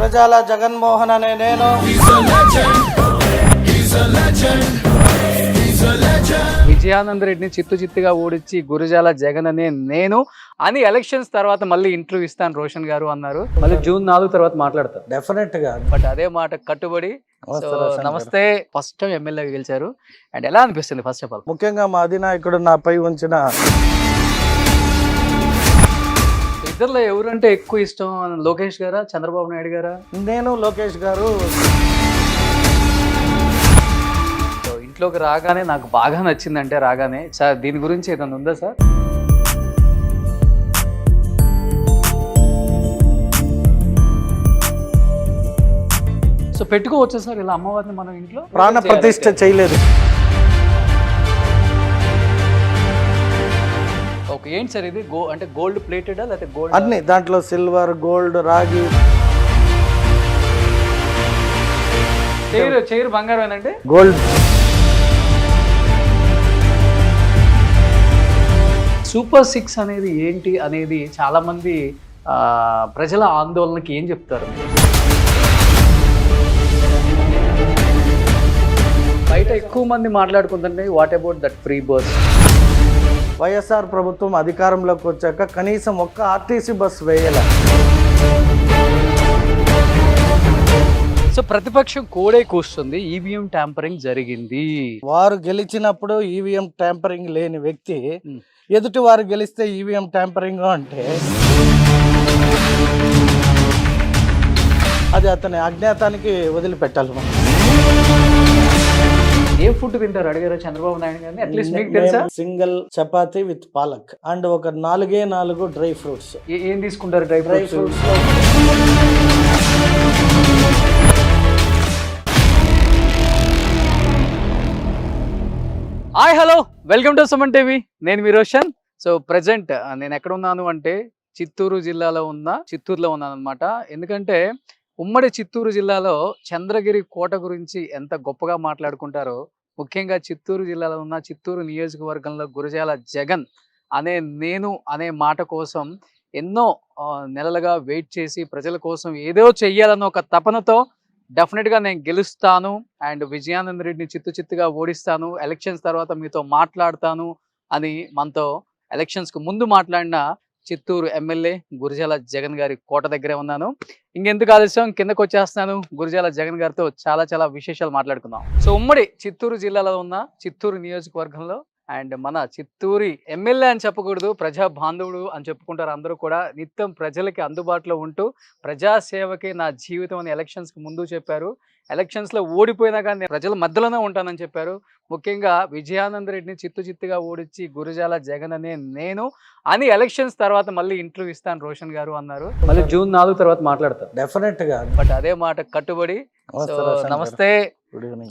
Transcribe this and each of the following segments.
గురజాల జగన్మోహన్ అనే నేను విజయానంద రెడ్డిని చిత్తుగా ఓడించి గురజాల జగన్ అనే నేను అని ఎలక్షన్స్ తర్వాత మళ్ళీ ఇంటర్వ్యూ ఇస్తాను రోషన్ గారు అన్నారు. మళ్ళీ జూన్ 4 తర్వాత మాట్లాడతారు డెఫినెట్ గా. బట్ అదే మాట కట్టుబడి. సో నమస్తే, ఫస్ట్ టైం ఎమ్మెల్యేగా గెలిచారు అండ్ ఎలా అనిపిస్తుంది ఫస్ట్ ఆఫ్ ఆల్? ముఖ్యంగా మా అధినాయకుడు నాపై ఉంచిన ఇద్దరులో ఎవరంటే ఎక్కువ ఇష్టం? లోకేష్ గారా, చంద్రబాబు నాయుడు గారా? నేను లోకేష్ గారు. సో ఇంట్లోకి రాగానే నాకు బాగా నచ్చిందంటే రాగానే సార్ దీని గురించి ఏదైనా ఉందా సార్? సో పెట్టుకోవచ్చు సార్ ఇలా అమ్మవారిని మనం ఇంట్లో? ప్రాణ ప్రతిష్ఠ చేయలేదు. ఓకే, ఏంటి సార్ ఇది? అంటే గోల్డ్ ప్లేటెడా లేకపోతే గోల్డ్? అన్ని దాంట్లో సిల్వర్, గోల్డ్, రాగి. చైర్ బంగారం ఏంటంటే గోల్డ్. సూపర్ 6 అనేది ఏంటి అనేది చాలా మంది ప్రజల ఆందోళనకి ఏం చెప్తారు? బయట ఎక్కువ మంది మాట్లాడుకుంటుంటే what about that free bus? YSR ప్రభుత్వం అధికారంలోకి వచ్చాక కనీసం ఒక్క ఆర్టీసీ బస్ వేయాల. సో ప్రతిపక్షం కోడే కూస్తుంది, ఈవీఎం ట్యాంపరింగ్ జరిగింది. వారు గెలిచినప్పుడు ఈవీఎం ట్యాంపరింగ్ లేని వ్యక్తి ఎదుటి వారు గెలిస్తే ఈవీఎం ట్యాంపరింగ్ అంటే అది అతని అజ్ఞాతానికి వదిలిపెట్టాలి మనం. ఏ ఫుడ్ తింటారు అడిగారా చంద్రబాబు నాయుడు గారిని? అట్లీస్ట్ మీకు తెలుసా? Single chapati with palak and ఒక 4 డ్రై ఫ్రూట్స్. ఏం తీసుకుంటారు dry fruits? Hi hello, welcome to Suman TV. నేను మీ రోషన్. సో ప్రజెంట్ నేను ఎక్కడ ఉన్నాను అంటే చిత్తూరులో ఉన్నాను అనమాట. ఎందుకంటే ఉమ్మడి చిత్తూరు జిల్లాలో చంద్రగిరి కోట గురించి ఎంత గొప్పగా మాట్లాడుకుంటారో, ముఖ్యంగా చిత్తూరు జిల్లాలో ఉన్న చిత్తూరు నియోజకవర్గంలో గురజాల జగన్ నేను అనే మాట కోసం ఎన్నో నెలలుగా వెయిట్ చేసి ప్రజల కోసం ఏదో చెయ్యాలన్న ఒక తపనతో డెఫినెట్గా నేను గెలుస్తాను అండ్ విజయానంద రెడ్డిని చిత్తుగా ఓడిస్తాను, ఎలక్షన్స్ తర్వాత మీతో మాట్లాడతాను అని మనతో ఎలక్షన్స్కి ముందు మాట్లాడిన చిత్తూరు ఎమ్మెల్యే గురజాల జగన్ గారి కోట దగ్గరే ఉన్నాను. ఇంకెందుకు ఆలస్యం, కిందకు వచ్చేస్తున్నాను. గురజాల జగన్ గారితో చాలా విశేషాలు మాట్లాడుకుందాం. సో ఉమ్మడి చిత్తూరు జిల్లాలో ఉన్న చిత్తూరు నియోజకవర్గంలో అండ్ మన చిత్తూరి ఎమ్మెల్యే అని చెప్పకూడదు, ప్రజా బాంధవుడు అని చెప్పుకుంటారు అందరూ కూడా. నిత్యం ప్రజలకి అందుబాటులో ఉంటూ ప్రజాసేవకే నా జీవితం అని ఎలక్షన్స్కి ముందు చెప్పారు. ఎలక్షన్స్లో ఓడిపోయినా కానీ ప్రజల మధ్యలోనే ఉంటానని చెప్పారు. ముఖ్యంగా విజయానంద రెడ్డిని చిత్తుగా ఓడించి గురజాల జగన్ అనే నేను అని ఎలక్షన్స్ తర్వాత మళ్ళీ ఇంటర్వ్యూ ఇస్తాను రోషన్ గారు అన్నారు. మళ్ళీ జూన్ 4 తర్వాత మాట్లాడతారు డెఫినెట్ గా. బట్ అదే మాట కట్టుబడి. సో నమస్తే.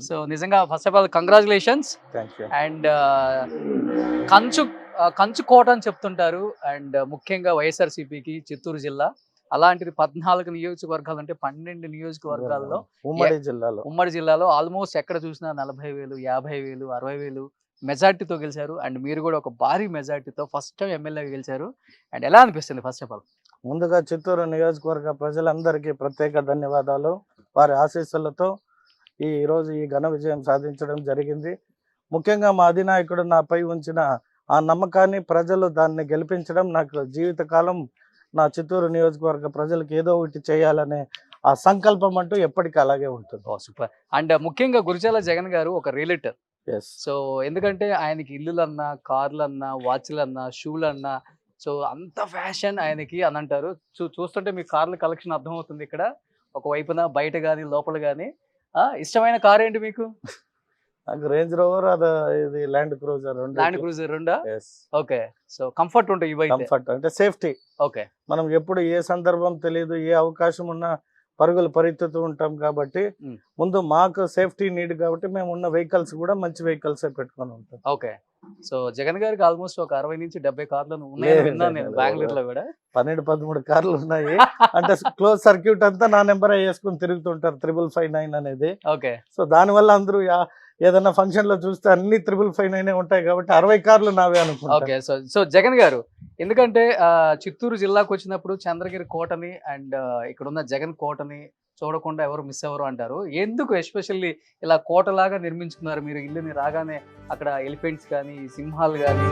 సో నిజంగా first of all congratulations. And కంచు కోట అని చెప్తుంటారు అండ్ ముఖ్యంగా వైఎస్ఆర్సీపీకి చిత్తూరు జిల్లా. అలాంటిది 14 నియోజకవర్గాలు అంటే 12 నియోజకవర్గాల్లో ఉమ్మడి జిల్లాలో ఆల్మోస్ట్ ఎక్కడ చూసినా 40,000, 50,000, 60,000 మెజార్టీతో గెలిచారు. అండ్ మీరు కూడా ఒక భారీ మెజార్టీతో ఫస్ట్ టైం ఎమ్మెల్యేగా గెలిచారు. అండ్ ఎలా అనిపిస్తుంది ఫస్ట్ ఆఫ్ ఆల్? ముందుగా చిత్తూరు నియోజకవర్గ ప్రజలందరికీ ప్రత్యేక ధన్యవాదాలు. వారి ఆశీస్సులతో ఈరోజు ఈ ఘన విజయం సాధించడం జరిగింది. ముఖ్యంగా మా అధినాయకుడు నాపై ఉంచిన ఆ నమ్మకాన్ని, ప్రజలు దాన్ని గెలిపించడం, నాకు జీవితకాలం నా చిత్తూరు నియోజకవర్గ ప్రజలకు ఏదో ఒకటి చేయాలనే ఆ సంకల్పం అంటూ ఎప్పటికీ అలాగే ఉంటుంది. సూపర్. అండ్ ముఖ్యంగా గురజాల జగన్ గారు ఒక రియల్టర్. సో ఎందుకంటే ఆయనకి ఇల్లులన్నా, కార్లన్నా, వాచ్లన్నా, షూలన్నా సో అంత ఫ్యాషన్ ఆయనకి అని అంటారు. చూస్తుంటే మీ కార్ల కలెక్షన్ అర్థమవుతుంది ఇక్కడ. ఒక వైపున బయట కానీ లోపల కానీ. ఇష్టమైన కార్ ఏంటి మీకు? నాకు రేంజ్ రోవర్, ఇది ల్యాండ్ క్రూజర్ రెండా? ఓకే. సో కంఫర్ట్ ఉంటాయి ఇవి. కంఫర్ట్ అంటే సేఫ్టీ. ఓకే. మనం ఎప్పుడు ఏ సందర్భం తెలియదు, ఏ అవకాశం ఉన్నా పరుగులు పరిగెత్తుతూ ఉంటాం కాబట్టి ముందు మాకు సేఫ్టీ నీడ్ కాబట్టి మేము ఉన్న వెహికల్స్ కూడా మంచి వెహికల్స్ పెట్టుకొని ఉంటాం. ఓకే. సో జగన్ గారికి ఆల్మోస్ట్ ఒక 60 నుంచి 70 కార్లు ఉన్నాయని విన్నాను నేను బెంగళూరులో కూడా. 12-13 కార్లు ఉన్నాయి. అంటే క్లోజ్ సర్క్యూట్ అంతా నా నెంబర్ వేసుకుని తిరుగుతుంటారు 5559 అనేది. ఓకే. సో దానివల్ల అందరూ ఏదైనా ఫంక్షన్ లో చూస్తే అన్ని 5559 ఉంటాయి కాబట్టి 60 కార్లు నావే అనుకుంటా. ఓకే. సో జగన్ గారు ఎందుకంటే చిత్తూరు జిల్లాకు వచ్చినప్పుడు చంద్రగిరి కోటని అండ్ ఇక్కడ ఉన్న జగన్ కోటని చూడకుండా ఎవరు మిస్ అవ్వరు అంటారు. ఎందుకు ఎస్పెషల్లీ ఇలా కోటలాగా నిర్మించుకున్నారు మీరు ఇల్లుని? రాగానే అక్కడ ఎలిఫెంట్స్ కానీ, సింహాలు కానీ.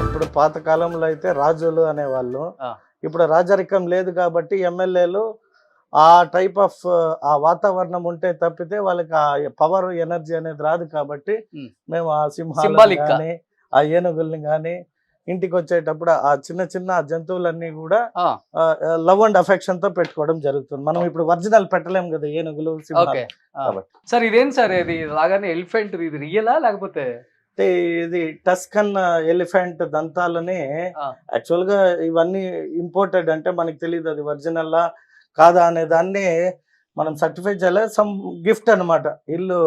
ఇప్పుడు పాత కాలంలో అయితే రాజులు అనేవాళ్ళు, ఇప్పుడు రాజరికం లేదు కాబట్టి ఎమ్మెల్యేలు ఆ టైప్ ఆఫ్ ఆ వాతావరణం ఉంటే తప్పితే వాళ్ళకి ఆ పవర్ ఎనర్జీ అనేది రాదు కాబట్టి మేము ఆ సింహాలు కానీ ఆ ఏనుగుల్ని కానీ ఇంటికి వచ్చేటప్పుడు ఆ చిన్న చిన్న జంతువులన్నీ కూడా లవ్ అండ్ అఫెక్షన్ తో పెట్టుకోవడం జరుగుతుంది. మనం ఇప్పుడు ఒరిజినల్ పెట్టలేము కదా ఏనుగులు, సింహాలు. సార్ ఇదేం సార్ ఇది రాగానే ఎలిఫెంట్, ఇది రియలా లేకపోతే? ఇది టస్కన్ ఎలిఫెంట్ దంతాలని యాక్చువల్ గా ఇవన్నీ ఇంపోర్టెడ్, అంటే మనకి తెలియదు అది ఒరిజినల్ కాదా అనే దాన్ని మనం సర్టిఫై చేయాలి. సమ్ గిఫ్ట్ అన్నమాట. ఇల్లు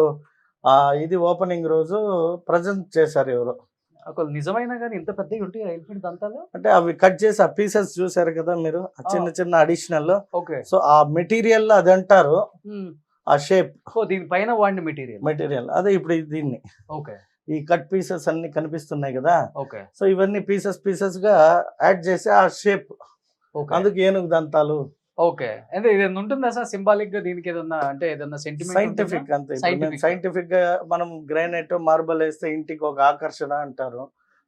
ఇది ఓపెనింగ్ రోజు ప్రజెంట్ చేశారు ఎవరు. నిజమైన కానీ ఇంత పెద్దగా ఉంటాయి ఎలిఫెంట్ దంతాలు? అంటే అవి కట్ చేసి ఆ పీసెస్ చూసారు కదా మీరు, చిన్న చిన్న అడిషనల్. సో ఆ మెటీరియల్ అది అంటారు, ఆ షేప్ దీనిపైన వాడిన మెటీరియల్ అదే. ఇప్పుడు దీన్ని ఈ కట్ పీసెస్ అన్ని కనిపిస్తున్నాయి కదా, సో ఇవన్నీ పీసెస్ గా యాడ్ చేసి ఆ షేప్, అందుకు ఏనుగు దంతాలు. అంటే ఏదైనా ఉంటుందా సార్ సింబాలిక్ గా దీనికి? ఏదన్నా అంటే ఏదన్నా సెంటిమెంట్? సైంటిఫిక్ అంతే. సైంటిఫిక్ గా మనం గ్రానైట్, మార్బల్ వేస్తే ఇంటికి ఒక ఆకర్షణ అంటారు.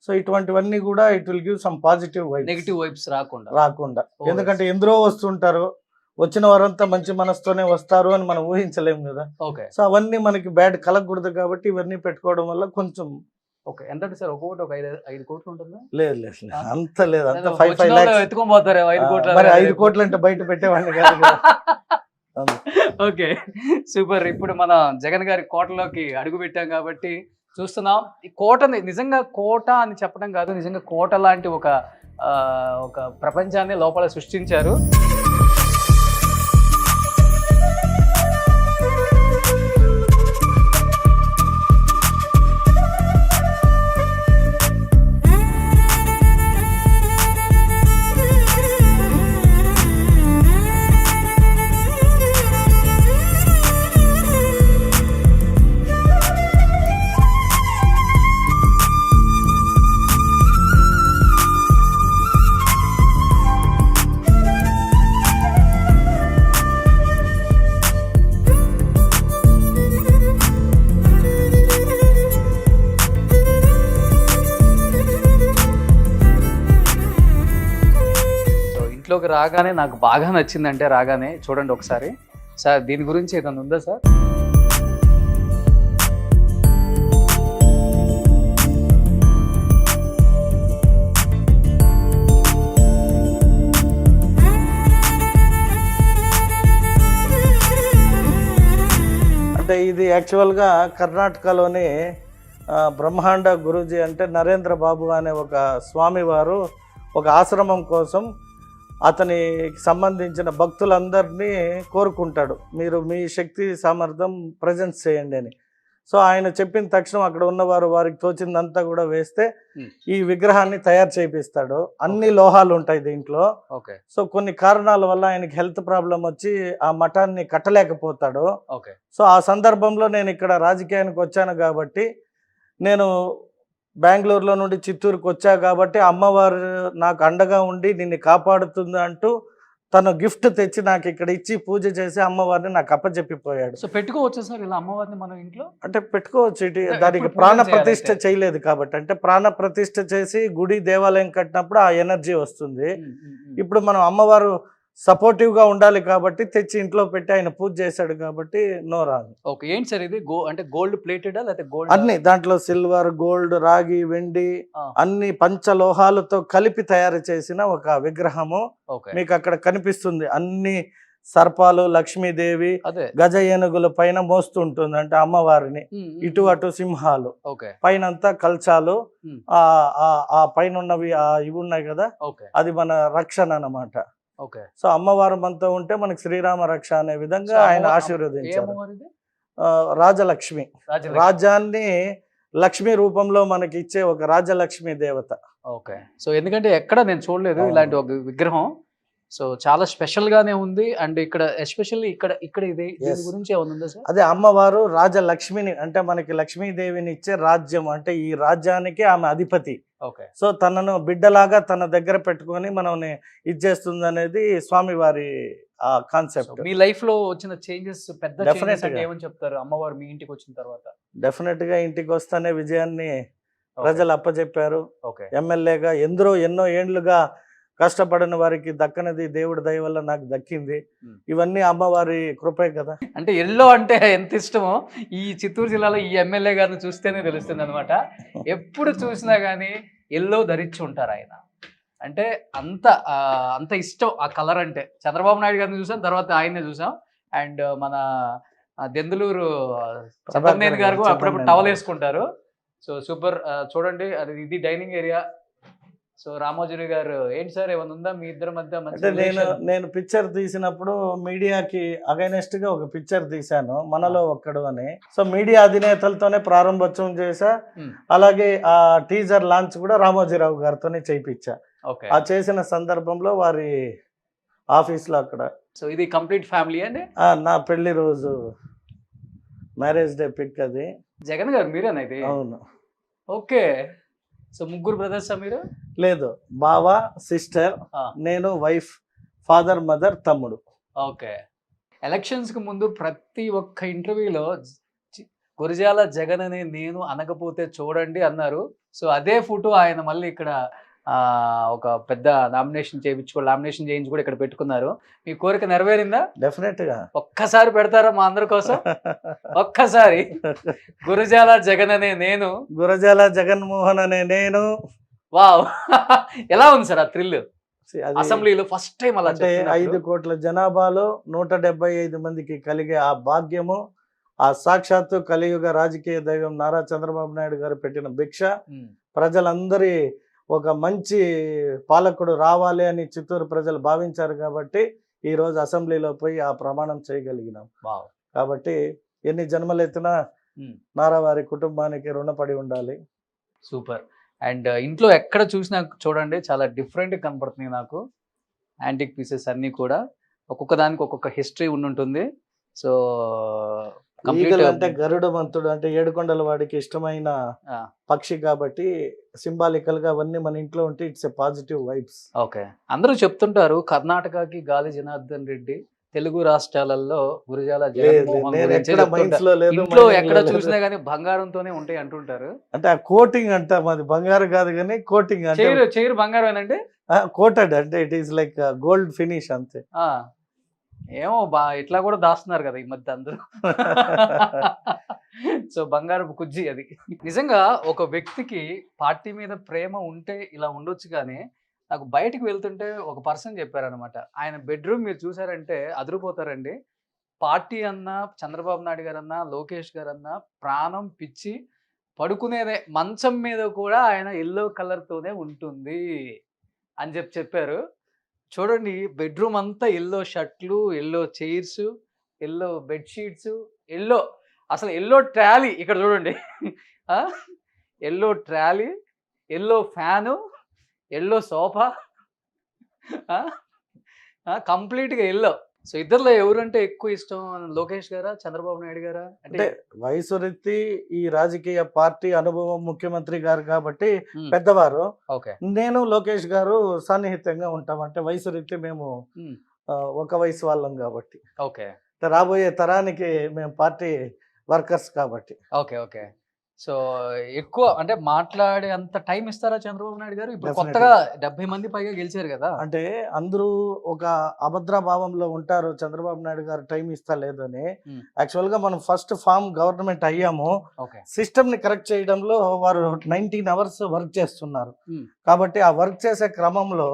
సో ఇటువంటివన్నీ కూడా it will give some positive vibes, negative vibes రాకుండా. ఎందుకంటే ఎందరో వస్తుంటారు, వచ్చిన వారంతా మంచి మనసుతోనే వస్తారు అని మనం ఊహించలేము కదా. సో అవన్నీ మనకి బ్యాడ్ కలగకూడదు కాబట్టి ఇవన్నీ పెట్టుకోవడం వల్ల కొంచెం. ఎంత సార్ ఒక్కొక్కటి ఒక 5 కోట్లు ఉంటుందా? లేదు అంత లేదు, అంత 5 lakhs ఎత్తుకోబోతారు. 5 కోట్లు మరి 5 కోట్లు అంటే బయట పెట్టేవాడిని కాదు కదా. సూపర్. ఇప్పుడు మన జగన్ గారి కోటలోకి అడుగు పెట్టాం కాబట్టి చూస్తున్నాం. ఈ కోటని నిజంగా కోట అని చెప్పడం కాదు, నిజంగా కోట లాంటి ఒక ప్రపంచాన్ని లోపల సృష్టించారు. ఇంట్లోకి రాగానే నాకు బాగా నచ్చిందంటే, రాగానే చూడండి ఒకసారి సార్, దీని గురించి ఏదైనా ఉందా సార్? అంటే ఇది యాక్చువల్గా కర్ణాటకలోని బ్రహ్మాండ గురూజీ అంటే నరేంద్ర బాబు అనే ఒక స్వామివారు ఒక ఆశ్రమం కోసం అతనికి సంబంధించిన భక్తులందరినీ కోరుకుంటాడు, మీరు మీ శక్తి సామర్థ్యం ప్రజెన్స్ చేయండి అని. సో ఆయన చెప్పిన తక్షణం అక్కడ ఉన్నవారు వారికి తోచిందంతా కూడా వేస్తే ఈ విగ్రహాన్ని తయారు చేపిస్తాడు. అన్ని లోహాలు ఉంటాయి దీంట్లో. సో కొన్ని కారణాల వల్ల ఆయనకి హెల్త్ ప్రాబ్లం వచ్చి ఆ మఠాన్ని కట్టలేకపోతాడు. సో ఆ సందర్భంలో నేను ఇక్కడ రాజకీయానికి వచ్చాను కాబట్టి, నేను బెంగళూరులో నుండి చిత్తూరుకు వచ్చా కాబట్టి అమ్మవారు నాకు అండగా ఉండి నిన్ను కాపాడుతుంది అంటూ తను గిఫ్ట్ తెచ్చి నాకు ఇక్కడ ఇచ్చి పూజ చేసి అమ్మవారిని నాకు అప్పచెప్పిపోయాడు. సో పెట్టుకోవచ్చు సార్ ఇలా అమ్మవారిని మనం ఇంట్లో? అంటే పెట్టుకోవచ్చు. దానికి ప్రాణ ప్రతిష్ఠ చేయలేదు కాబట్టి, అంటే ప్రాణ ప్రతిష్ఠ చేసి గుడి దేవాలయం కట్టినప్పుడు ఆ ఎనర్జీ వస్తుంది. ఇప్పుడు మనం అమ్మవారు సపోర్టివ్ గా ఉండాలి కాబట్టి తెచ్చి ఇంట్లో పెట్టి ఆయన పూజ చేశాడు కాబట్టి నో రాదు. ఏంటి సార్ ఇది? అంటే గోల్డ్ ప్లేటెడా లేకపోతే గోల్డ్? అన్ని దాంట్లో సిల్వర్, గోల్డ్, రాగి, వెండి అన్ని పంచలోహాలతో కలిపి తయారు చేసిన ఒక విగ్రహము మీకు అక్కడ కనిపిస్తుంది. అన్ని సర్పాలు, లక్ష్మీదేవి, గజ ఏనుగుల పైన మోస్తుంటుంది అంటే అమ్మవారిని. ఇటు అటు సింహాలు, పైనంతా కల్చాలు, ఆ పైన ఉన్నవి ఇవి ఉన్నాయి కదా, అది మన రక్షణ అన్నమాట. సో అమ్మవారు మనతో ఉంటే మనకి శ్రీరామ రక్ష అనే విధంగా ఆయన ఆశీర్వదించారు. రాజలక్ష్మి, రాజ్యాన్ని లక్ష్మి రూపంలో మనకి ఇచ్చే ఒక రాజలక్ష్మి దేవత. సో ఎందుకంటే ఎక్కడ నేను చూడలేదు ఇలాంటి ఒక విగ్రహం. సో చాలా స్పెషల్ గానే ఉంది. అండ్ ఇక్కడ ఎస్పెషల్లీ ఇక్కడ ఇది దీని Yes. గురించి ఏమైనా ఉందా సార్? అదే అమ్మవారు రాజలక్ష్మిని అంటే మనకి లక్ష్మీదేవిని ఇచ్చే రాజ్యం అంటే ఈ రాజ్యానికి ఆమె అధిపతి. ఓకే. సో తనను బిడ్డలాగా తన దగ్గర పెట్టుకొని మనం ఇది చేస్తుంది అనేది స్వామివారి కాన్సెప్ట్. మీ లైఫ్ లో వచ్చిన చేంజెస్ పెద్ద Definitely చేంజెస్ అంటే గా. ఏమని చెప్తారు అమ్మవారు మీ ఇంటికి వచ్చిన తర్వాత? డెఫినెట్ గా ఇంటికి వస్తానే విజయాన్ని ప్రజలు అప్పచెప్పారు. ఓకే. ఎమ్మెల్యేగా ఎన్నో ఏండ్లుగా కష్టపడిన వారికి దక్కనది దేవుడి దయ వల్ల నాకు దక్కింది. Hmm. ఇవన్నీ అమ్మవారి కృపే కదా. అంటే ఎల్లో అంటే ఎంత ఇష్టమో ఈ చిత్తూరు జిల్లాలో ఈ ఎమ్మెల్యే గారిని చూస్తేనే తెలుస్తుంది అనమాట. ఎప్పుడు చూసినా కానీ ఎల్లో ధరించి ఉంటారు ఆయన. అంటే అంత ఇష్టం ఆ కలర్ అంటే. చంద్రబాబు నాయుడు గారిని చూసాం, తర్వాత ఆయన్నే చూసాం. అండ్ మన దెందులూరు చంద్రనేని గారు అప్పుడప్పుడు టవల్ వేసుకుంటారు. So super. చూడండి ఇది డైనింగ్ ఏరియా. సో రామోజీ గారు ఏంటి సార్ ఏమైనా ఉందా మీ ఇద్దరి మధ్య మంచి అంటే relation? నేను పిక్చర్ తీసినప్పుడు మీడియాకి అగైనెస్ట్ గా ఒక పిక్చర్ తీశాను, మనలో ఒక్కడు అని. సో మీడియా అధినేతలతోనే ప్రారంభోత్సవం చేశా. Hmm. అలాగే ఆ టీజర్ లాంచ్ కూడా రామోజీరావు గారితోనే చేయించా. ఓకే. ఆ చేసిన సందర్భంలో వారి ఆఫీస్ లో అక్కడ సో ఇది కంప్లీట్ ఫ్యామిలీ అండి. నా పెళ్లి రోజు మ్యారేజ్ డే పిక్ అది. జగన్ గారు మీరేనా ఇది? అవును. ఓకే. సో ముగ్గురు బ్రదర్సా మీరు? లేదు, బావ, సిస్టర్, నేను, వైఫ్, ఫాదర్, మదర్, తమ్ముడు. ఓకే. ఎలక్షన్స్ కి ముందు ప్రతి ఒక్క ఇంటర్వ్యూలో గురజాల జగన్ అనే నేను అనకపోతే చూడండి అన్నారు. సో అదే ఫోటో ఆయన మళ్ళీ ఇక్కడ ఒక పెద్ద నామినేషన్ చేయించి కూడా ఇక్కడ పెట్టుకున్నారు. మీ కోరిక నెరవేరిందా? డెఫినెట్ గా. ఒక్కసారి పెడతారా మా అందరి కోసం? ఒక్కసారి గురజాల జగన్ అనే నేను. గురజాల జగన్మోహన్ అనే నేను. వావ్. ఎలా ఉంది సార్ ఆ థ్రిల్? అది అసెంబ్లీలో ఫస్ట్ టైం అలా అంటే 5 కోట్ల జనాభాలో 175 మందికి కలిగే ఆ భాగ్యము, ఆ సాక్షాత్తు కలియుగ రాజకీయ దైవం నారా చంద్రబాబు నాయుడు గారు పెట్టిన భిక్ష. ప్రజలందరి ఒక మంచి పాలకుడు రావాలి అని చిత్తూరు ప్రజలు భావించారు కాబట్టి ఈ రోజు అసెంబ్లీలో పోయి ఆ ప్రమాణం చేయగలిగినాం. కాబట్టి ఎన్ని జన్మలెత్తినా నారా వారి కుటుంబానికి రుణపడి ఉండాలి. సూపర్. అండ్ ఇంట్లో ఎక్కడ చూసినా చూడండి చాలా డిఫరెంట్ కనపడుతుంది నాకు. యాంటిక్ పీసెస్ అన్నీ కూడా ఒక్కొక్క దానికి ఒక్కొక్క హిస్టరీ ఉంటుంది. సో అంటే గరుడమంతుడు అంటే ఏడుకొండల వాడికి ఇష్టమైన పక్షి కాబట్టి సింబాలికల్ గా అవన్నీ మన ఇంట్లో ఉంటే it's a positive vibes. Okay. అందరూ చెప్తుంటారు కర్ణాటకకి గాలి జనార్దన్ రెడ్డి, తెలుగు రాష్ట్రాలలో గురజాల జగన్మోహన్ ఇంట్లో ఎక్కడ చూసినా గానీ బంగారంతోనే ఉంటాయి అంటుంటారు. అంటే ఆ కోటింగ్ అంట మాది బంగారం కాదు కానీ కోటింగ్ అంటే చైర్ బంగారం ఏనంటే కోటెడ్ అంటే it is like gold finish అంతే. ఏమో ఇట్లా కూడా దాస్తున్నారు కదా ఈ మధ్య అందరూ. సో బంగారపు కుజ్జి అది. నిజంగా ఒక వ్యక్తికి పార్టీ మీద ప్రేమ ఉంటే ఇలా ఉండొచ్చు, కానీ నాకు బయటికి వెళ్తుంటే ఒక పర్సన్ చెప్పారనమాట, ఆయన బెడ్రూమ్ మీరు చూసారంటే అదిరిపోతారండి. పార్టీ అన్నా, చంద్రబాబు నాయుడు గారు అన్నా, లోకేష్ గారు అన్నా ప్రాణం పిచ్చి పడుకునేదే మంచం మీద కూడా ఆయన ఎల్లో కలర్తోనే ఉంటుంది అని చెప్పారు. చూడండి బెడ్రూమ్ అంతా ఎల్లో షర్ట్లు, yellow chairs, yellow bedsheets, yellow, అసలు ఎల్లో ట్రాలీ ఇక్కడ చూడండి. Yellow trolley, yellow fan, yellow sofa, కంప్లీట్గా ఎల్లో. సో ఇద్దరులో ఎవరంటే ఎక్కువ ఇష్టం, లోకేష్ గారా చంద్రబాబు నాయుడు గారా? అంటే వయసు రీతి ఈ రాజకీయ పార్టీ అనుభవం ముఖ్యమంత్రి గారు కాబట్టి పెద్దవారు. నేను లోకేష్ గారు సన్నిహితంగా ఉంటాం. అంటే వయసు రీతి మేము ఒక వయసు వాళ్ళం కాబట్టి. రాబోయే తరానికి మేము పార్టీ వర్కర్స్ కాబట్టి. ఓకే. సో ఎక్కువ అంటే మాట్లాడే అంత టైం ఇస్తారా చంద్రబాబు నాయుడు గారు? ఇప్పుడు కొత్తగా 70 మంది పైగా గెలిచారు కదా. అంటే అందరూ ఒక అభద్ర భావంలో ఉంటారు చంద్రబాబు నాయుడు గారు టైం ఇస్తా లేదని. యాక్చువల్ గా మనం ఫస్ట్ ఫామ్ గవర్నమెంట్ అయ్యాము, సిస్టమ్ ని కరెక్ట్ చేయడంలో వారు 19 hours వర్క్ చేస్తున్నారు. కాబట్టి ఆ వర్క్ చేసే క్రమంలో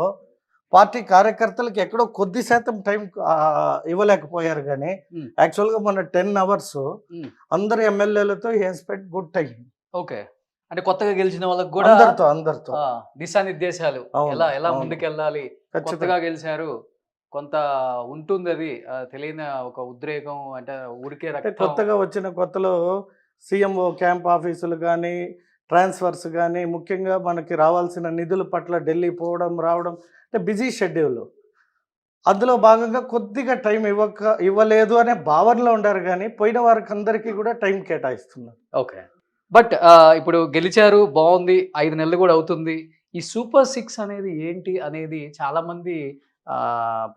పార్టీ కార్యకర్తలకు ఎక్కడో కొద్ది శాతం టైం ఇవ్వలేకపోయారు. కానీ యాక్చువల్ గా మన 10 hours అందరు ఎమ్మెల్యేలతో he has spent good time. Okay. అంటే కొత్తగా గెలిచిన వాళ్ళకి కూడా అందరితో దిశానిర్దేశాలు ఎలా ముందుకెళ్ళాలి. కొత్తగా గెలిచారు, కొంత ఉంటుంది అది తెలియని ఒక ఉద్రేకం, అంటే ఊరికే కొత్తగా వచ్చిన కొత్తలో సీఎంఓ క్యాంప్ ఆఫీసులు కానీ, ట్రాన్స్ఫర్స్ కానీ, ముఖ్యంగా మనకి రావాల్సిన నిధుల పట్ల ఢిల్లీ పోవడం రావడం అంటే బిజీ షెడ్యూల్. అందులో భాగంగా కొద్దిగా టైం ఇవ్వలేదు అనే భావనలో ఉండారు కానీ పోయిన వారికి అందరికీ కూడా టైం కేటాయిస్తున్నారు. ఓకే. బట్ ఇప్పుడు గెలిచారు బావుంది. 5 నెలలు గూడా అవుతుంది. ఈ సూపర్ 6 అనేది ఏంటి అనేది చాలామంది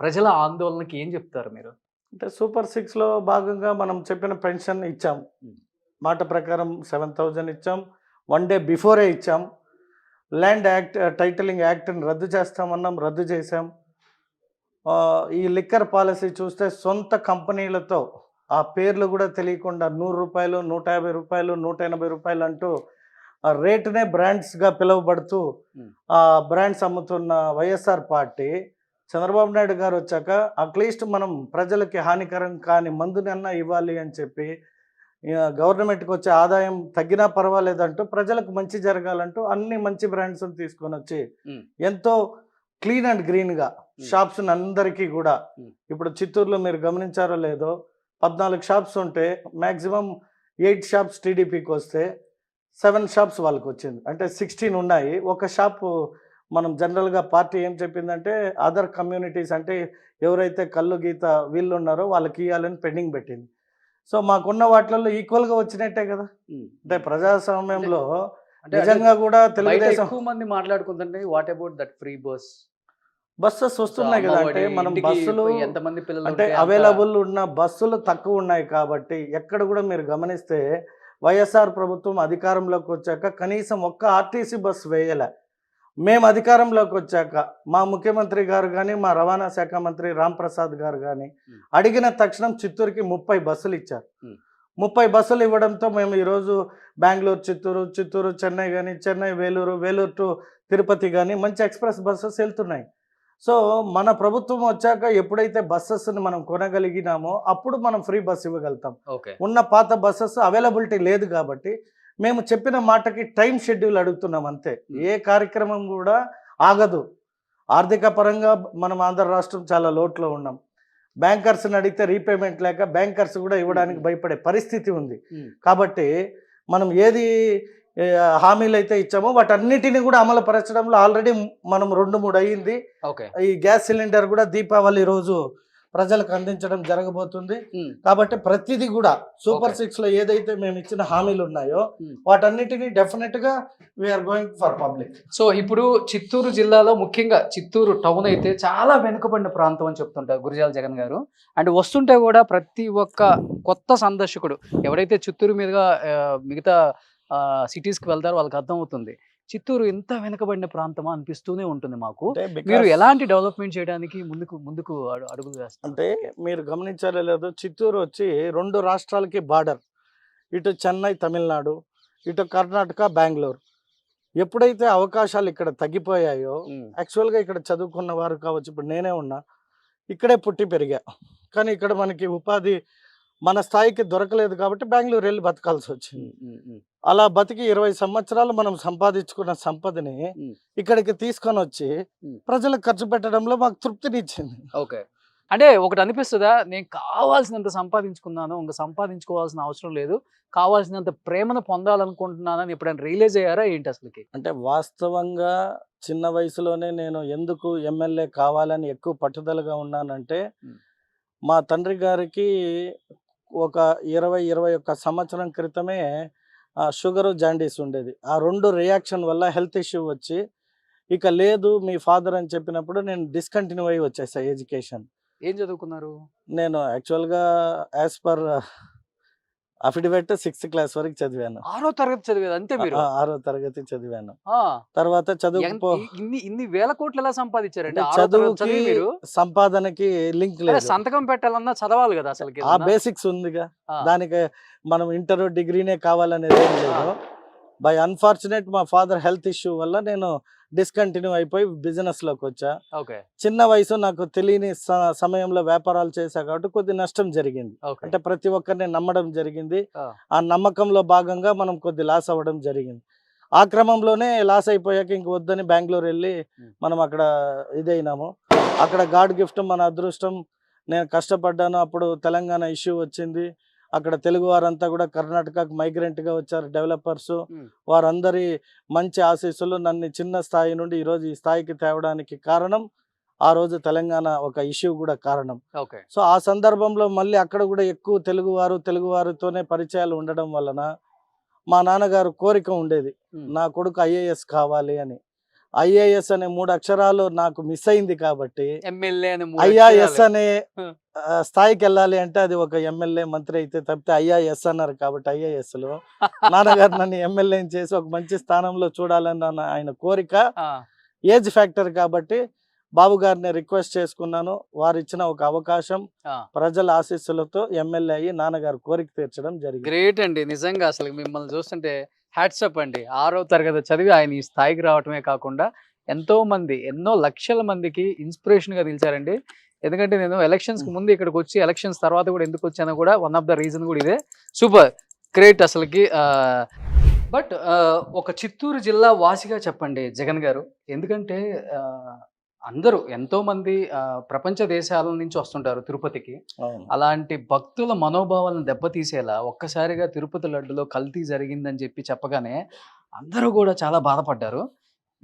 ప్రజల ఆందోళనకి ఏం జెప్తారు మీరు? అంటే సూపర్ 6లో భాగంగా మనం చెప్పిన పెన్షన్ ఇచ్చాం. హ్మ్. మాట ప్రకారం 7,000 ఇచ్చాం. 1 డే బిఫోరే ఇచ్చాం. ల్యాండ్ యాక్ట్ టైటిలింగ్ యాక్ట్‌ని రద్దు చేస్తామన్నాం, రద్దు చేశాం. ఈ లిక్కర్ పాలసీ చూస్తే సొంత కంపెనీలతో ఆ పేర్లు కూడా తెలియకుండా రూ. 100, రూ. 150, రూ. 180 అంటూ ఆ రేటునే బ్రాండ్స్‌గా పిలువబడుతూ ఆ బ్రాండ్స్ అమ్ముతున్న వైఎస్ఆర్ పార్టీ చంద్రబాబు నాయుడు గారు వచ్చాక అట్లీస్ట్ మనం ప్రజలకి హానికరం కాని మందునన్నా ఇవ్వాలి అని చెప్పి గవర్నమెంట్‌కి వచ్చే ఆదాయం తగ్గినా పర్వాలేదంటూ ప్రజలకు మంచి జరగాలంటూ అన్ని మంచి బ్రాండ్స్‌ని తీసుకొనొచ్చి ఎంతో క్లీన్ అండ్ గ్రీన్‌గా షాప్స్‌ని అందరికీ కూడా ఇప్పుడు చిత్తూరులో మీరు గమనించారో లేదో 14 షాప్స్ ఉంటే మాక్సిమం 8 షాప్స్ టీడీపీకి వస్తే 7 షాప్స్ వాళ్ళకి వచ్చింది. అంటే 16 ఉన్నాయి. ఒక షాపు మనం జనరల్‌గా పార్టీ ఏం చెప్పిందంటే అదర్ కమ్యూనిటీస్ అంటే ఎవరైతే కల్లు గీత వీళ్ళు ఉన్నారో వాళ్ళకి ఇవ్వాలని పెండింగ్ పెట్టింది. సో మాకున్న వాటిలలో ఈక్వల్‌గా వచ్చినట్టే కదా. అంటే ప్రజాస్వామ్యంలో నిజంగా కూడా తెలుగుదేశం ఎక్కువ మంది మాట్లాడుకుంటుంటే what about that free buses వస్తున్నాయి కదా. అంటే మనం బస్సులు ఎంతమంది పిల్లలు అంటే అవైలబుల్ ఉన్న బస్సులు తక్కువ ఉన్నాయి కాబట్టి ఎక్కడ కూడా మీరు గమనిస్తే వైఎస్ఆర్ ప్రభుత్వం అధికారంలోకి వచ్చాక కనీసం ఒక్క ఆర్టీసీ బస్సు వేయలే. మేము అధికారంలోకి వచ్చాక మా ముఖ్యమంత్రి గారు కానీ మా రవాణా శాఖ మంత్రి రాంప్రసాద్ గారు కానీ అడిగిన తక్షణం చిత్తూరుకి 30 బస్సులు ఇచ్చారు. 30 బస్సులు ఇవ్వడంతో మేము ఈరోజు బెంగళూరు చిత్తూరు, చిత్తూరు చెన్నై కానీ, చెన్నై వేలూరు, వేలూరు టు తిరుపతి కానీ మంచి ఎక్స్ప్రెస్ బస్సెస్ వెళ్తున్నాయి. సో మన ప్రభుత్వం వచ్చాక ఎప్పుడైతే బస్సెస్ని మనం కొనగలిగినామో అప్పుడు మనం ఫ్రీ బస్ ఇవ్వగలుగుతాం. ఉన్న పాత బస్సెస్ అవైలబిలిటీ లేదు కాబట్టి మేము చెప్పిన మాటకి టైం షెడ్యూల్ అడుగుతున్నాం అంతే. ఏ కార్యక్రమం కూడా ఆగదు. ఆర్థిక పరంగా మనం ఆంధ్ర రాష్ట్రం చాలా లోట్లో ఉన్నాం. బ్యాంకర్స్ని అడిగితే రీపేమెంట్ లేక బ్యాంకర్స్ కూడా ఇవ్వడానికి భయపడే పరిస్థితి ఉంది. కాబట్టి మనం ఏది హామీలు అయితే ఇచ్చామో వాటన్నిటిని కూడా అమలు పరచడంలో ఆల్రెడీ మనం 2-3 అయ్యింది. ఈ గ్యాస్ సిలిండర్ కూడా దీపావళి రోజు ప్రజలకు అందించడం జరగబోతుంది. కాబట్టి ప్రతిదీ కూడా సూపర్ 6లో ఏదైతే మేము ఇచ్చిన హామీలు ఉన్నాయో వాటన్నిటిని డెఫినెట్ గా we're going for public. So ఇప్పుడు చిత్తూరు జిల్లాలో ముఖ్యంగా చిత్తూరు టౌన్ అయితే చాలా వెనుకబడిన ప్రాంతం అని చెప్తుంటారు గురజాల జగన్ గారు. అండ్ వస్తుంటే కూడా ప్రతి ఒక్క కొత్త సందర్శకుడు ఎవరైతే చిత్తూరు మీదుగా మిగతా సిటీస్కి వెళ్తారో వాళ్ళకి అర్థమవుతుంది చిత్తూరు ఎంత వెనుకబడిన ప్రాంతమా అనిపిస్తూనే ఉంటుంది మాకు. మీరు ఎలాంటి డెవలప్మెంట్ చేయడానికి ముందుకు అడుగులు వేస్తారు? అంటే మీరు గమనించారో లేదో చిత్తూరు వచ్చి 2 రాష్ట్రాలకి బార్డర్. ఇటు చెన్నై తమిళనాడు, ఇటు కర్ణాటక బెంగళూరు. ఎప్పుడైతే అవకాశాలు ఇక్కడ తగ్గిపోయాయో యాక్చువల్గా ఇక్కడ చదువుకున్న వారు కావచ్చు, ఇప్పుడు నేనే ఉన్నా ఇక్కడే పుట్టి పెరిగా కానీ ఇక్కడ మనకి ఉపాధి మన స్థాయికి దొరకలేదు కాబట్టి బెంగళూరు వెళ్ళి బతకాల్సి వచ్చింది. అలా బతికి 20 సంవత్సరాలు మనం సంపాదించుకున్న సంపదని ఇక్కడికి తీసుకొని వచ్చి ప్రజలకు ఖర్చు పెట్టడంలో మాకు తృప్తినిచ్చింది. ఓకే. అంటే ఒకటి అనిపిస్తుందా, నేను కావాల్సినంత సంపాదించుకున్నాను, ఇంకా సంపాదించుకోవాల్సిన అవసరం లేదు, కావాల్సినంత ప్రేమను పొందాలనుకుంటున్నానని ఎప్పుడైనా రియలైజ్ అయ్యారా ఏంటి అసలుకి? అంటే వాస్తవంగా చిన్న వయసులోనే నేను ఎందుకు ఎమ్మెల్యే కావాలని ఎక్కువ పట్టుదలగా ఉన్నానంటే మా తండ్రి గారికి ఒక 20-21 సంవత్సరం క్రితమే షుగరు జాండీస్ ఉండేది. ఆ 2 రియాక్షన్ వల్ల హెల్త్ ఇష్యూ వచ్చి ఇక లేదు మీ ఫాదర్ అని చెప్పినప్పుడు నేను డిస్కంటిన్యూ అయ్యి వచ్చేసా ఎడ్యుకేషన్. ఏం చదువుకున్నారు? నేను యాక్చువల్గా as per affidavit 6th class వరకు చదివాను. 6వ తరగతి చదివేది అంతే మీరు? 6వ తరగతి చదివాను. తర్వాత ఇన్ని వేల కోట్లు ఎలా సంపాదించారంటే చదువుకి సంపాదనకి లింక్ లేదు. సంతకం పెట్టాలన్నా చదవాలి కదా అసలు. ఆ బేసిక్స్ ఉందిగా, దానికి మనం ఇంటర్ డిగ్రీనే కావాలనేది ఏం లేదు. బై అన్ఫార్చునేట్ మా ఫాదర్ హెల్త్ ఇష్యూ వల్ల నేను డిస్కంటిన్యూ అయిపోయి బిజినెస్లోకి వచ్చా. చిన్న వయసు నాకు తెలియని సమయంలో వ్యాపారాలు చేశా కాబట్టి కొద్ది నష్టం జరిగింది. అంటే ప్రతి ఒక్కరిని నమ్మడం జరిగింది. ఆ నమ్మకంలో భాగంగా మనం కొద్ది లాస్ అవ్వడం జరిగింది. ఆ క్రమంలోనే లాస్ అయిపోయాక ఇంక వద్దని బెంగళూరు వెళ్ళి మనం అక్కడ ఇదైనాము. అక్కడ గాడ్ గిఫ్ట్ మన అదృష్టం. నేను కష్టపడ్డాను. అప్పుడు తెలంగాణ ఇష్యూ వచ్చింది. అక్కడ తెలుగు వారంతా కూడా కర్ణాటకకు మైగ్రెంట్గా వచ్చారు డెవలపర్స్. వారందరి మంచి ఆశీస్సులు నన్ను చిన్న స్థాయి నుండి ఈరోజు ఈ స్థాయికి తేవడానికి కారణం ఆ రోజు తెలంగాణ ఒక ఇష్యూ కూడా కారణం. ఓకే. సో ఆ సందర్భంలో మళ్ళీ అక్కడ కూడా ఎక్కువ తెలుగువారితోనే పరిచయాలు ఉండడం వలన మా నాన్నగారు కోరిక ఉండేది, నా కొడుకు ఐఏఎస్ కావాలి అని. ఐఏఎస్ అనే 3 అక్షరాలు నాకు మిస్ అయింది కాబట్టి ఎమ్మెల్యే అని ఐఆర్ఎస్ అనే స్థాయికి వెళ్ళాలి అంటే అది ఒక ఎమ్మెల్యే మంత్రి అయితే తప్పితే ఐఆర్ఎస్ అన్నారు కాబట్టి ఐఏఎస్ లో నాన్నగారు నన్ను ఎమ్మెల్యే చేసి ఒక మంచి స్థానంలో చూడాలన్న ఆయన కోరిక ఏజ్ ఫ్యాక్టర్ కాబట్టి బాబు గారిని రిక్వెస్ట్ చేసుకున్నాను. వారు ఇచ్చిన ఒక అవకాశం, ప్రజల ఆశీస్సులతో ఎమ్మెల్యే అయ్యి నాన్నగారు కోరిక తీర్చడం జరిగింది. గ్రేట్ అండి, నిజంగా అసలు మిమ్మల్ని చూస్తుంటే హ్యాట్సప్ అండి. 6వ తరగతి చదివి ఆయన ఈ స్థాయికి రావటమే కాకుండా ఎంతో మంది, ఎన్నో లక్షల మందికి ఇన్స్పిరేషన్ గా నిలిచారండి. ఎందుకంటే నేను ఎలక్షన్స్ కి ముందు ఇక్కడికి వచ్చి, ఎలక్షన్స్ తర్వాత కూడా ఎందుకు వచ్చానో కూడా వన్ ఆఫ్ ద రీజన్ కూడా ఇదే. సూపర్ గ్రేట్ అసలుకి. బట్ ఒక చిత్తూరు జిల్లా వాసిగా చెప్పండి జగన్ గారు, ఎందుకంటే అందరూ ఎంతో మంది ప్రపంచ దేశాల నుంచి వస్తుంటారు తిరుపతికి. అలాంటి భక్తుల మనోభావాలను దెబ్బతీసేలా ఒక్కసారిగా తిరుపతి లడ్డులో కల్తీ జరిగిందని చెప్పగానే అందరూ కూడా చాలా బాధపడ్డారు.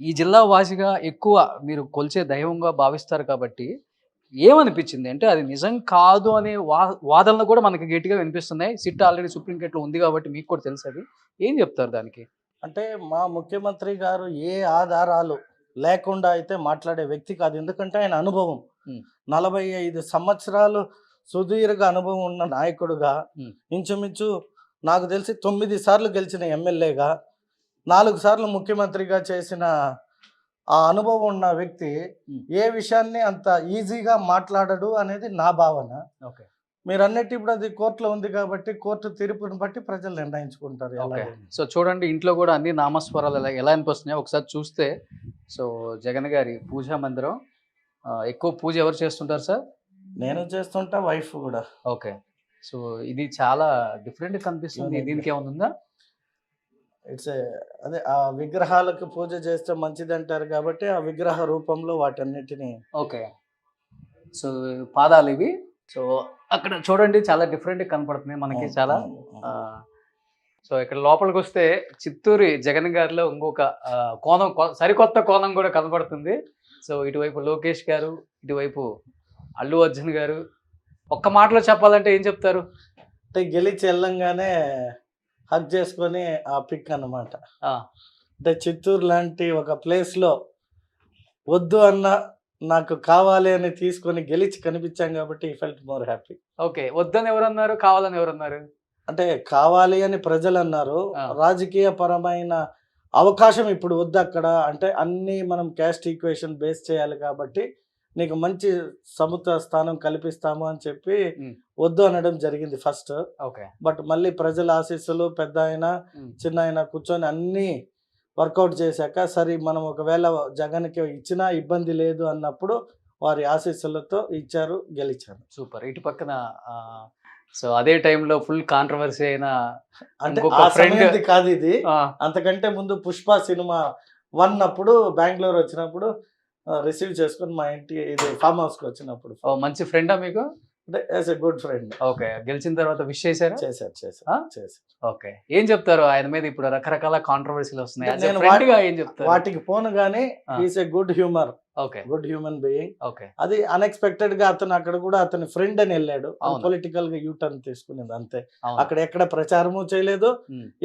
ఈ జిల్లా వాసిగా ఎక్కువ మీరు కొలిచే దైవంగా భావిస్తారు కాబట్టి ఏమనిపించింది అంటే అది నిజం కాదు అనే వాదనలు కూడా మనకి గట్టిగా వినిపిస్తున్నాయి. సిట్ ఆల్రెడీ సుప్రీంకోర్టులో ఉంది కాబట్టి మీకు కూడా తెలుసు. అది ఏం చెప్తారు దానికి? అంటే మా ముఖ్యమంత్రి గారు ఏ ఆధారాలు లేకుండా అయితే మాట్లాడే వ్యక్తి కాదు. ఎందుకంటే ఆయన అనుభవం 45 సంవత్సరాలు సుదీర్ఘ అనుభవం ఉన్న నాయకుడుగా, ఇంచుమించు నాకు తెలిసి 9 సార్లు గెలిచిన ఎమ్మెల్యేగా, 4 సార్లు ముఖ్యమంత్రిగా చేసిన ఆ అనుభవం ఉన్న వ్యక్తి ఏ విషయాన్ని అంత ఈజీగా మాట్లాడడు అనేది నా భావన. మీరు అన్నట్టు ఇప్పుడు అది కోర్టులో ఉంది కాబట్టి కోర్టు తీర్పుని బట్టి ప్రజలు నిర్ణయించుకుంటారు. సో చూడండి, ఇంట్లో కూడా అన్ని నామస్వరాలు ఎలా అనిపిస్తున్నాయి ఒకసారి చూస్తే. సో జగన్ గారి పూజా మందిరం, ఎక్కువ పూజ ఎవరు చేస్తుంటారు సార్? నేను చేస్తుంటా, వైఫ్ కూడా. ఓకే. సో ఇది చాలా డిఫరెంట్ కనిపిస్తుంది. దీనికి ఏమైనా ఉందా? ఇట్స్ అదే ఆ విగ్రహాలకు పూజ చేస్తే మంచిది అంటారు కాబట్టి ఆ విగ్రహ రూపంలో వాటన్నిటిని. ఓకే. సో పాదాలు ఇవి. సో అక్కడ చూడండి చాలా డిఫరెంట్ కనపడుతున్నాయి మనకి చాలా. సో ఇక్కడ లోపలికి వస్తే చిత్తూరు జగన్ గారిలో ఇంకొక కోణం, సరికొత్త కోణం కూడా కనపడుతుంది. సో ఇటువైపు లోకేష్ గారు, ఇటువైపు అల్లు అర్జున్ గారు. ఒక్క మాటలో చెప్పాలంటే ఏం చెప్తారు? అంటే గెలిచి వెళ్ళంగానే హక్ చేసుకొని ఆ పిక్ అన్నమాట. అంటే చిత్తూరు లాంటి ఒక ప్లేస్లో వద్దు అన్న నాకు కావాలి అని తీసుకొని గెలిచి కనిపించాం కాబట్టి ఈ ఫెల్ట్ మోర్ హ్యాపీ. ఓకే. వద్దని ఎవరన్నారు, కావాలని ఎవరన్నారు? అంటే కావాలి అని ప్రజలు అన్నారు. రాజకీయ పరమైన అవకాశం ఇప్పుడు వద్దు అక్కడ, అంటే అన్ని మనం క్యాస్ట్ ఈక్వేషన్ బేస్ చేయాలి కాబట్టి నీకు మంచి సముద్ర స్థానం కల్పిస్తాము అని చెప్పి వద్దు అనడం జరిగింది ఫస్ట్. బట్ మళ్ళీ ప్రజల ఆశీస్సులు, పెద్ద అయినా చిన్న అయినా కూర్చొని అన్ని వర్కౌట్ చేశాక సరే మనం ఒకవేళ జగన్కి ఇచ్చినా ఇబ్బంది లేదు అన్నప్పుడు వారి ఆశీస్సులతో ఇచ్చారు, గెలిచారు. సూపర్. ఇటు పక్కన సో అదే టైంలో ఫుల్ కాంట్రవర్సీ అయిన అంటే కాదు ఇది, అంతకంటే ముందు పుష్ప సినిమా 1 అప్పుడు బెంగళూరు వచ్చినప్పుడు రిసీవ్ చేసుకుని మా ఇంటి ఇది ఫామ్ హౌస్కి వచ్చినప్పుడు. మంచి ఫ్రెండా మీకు? అంటే as a good friend. Okay. గెలిచిన తర్వాత విష్ చేశారు? చేశారు. ఓకే. ఏం చెప్తారు ఆయన మీద? ఇప్పుడు రకరకాల కాంట్రవర్సీలు వస్తున్నాయి. ఏం చెప్తారు? వాటికి పోను గానీ is a good humour. Okay. Good human being. Okay. అది అన్ఎక్స్పెక్టెడ్ గా అతను అక్కడ కూడా అతని ఫ్రెండ్ అని వెళ్ళాడు, పొలిటికల్ గా యూటర్న్ తీసుకునేది అంతే. అక్కడ ఎక్కడ ప్రచారము చేయలేదు,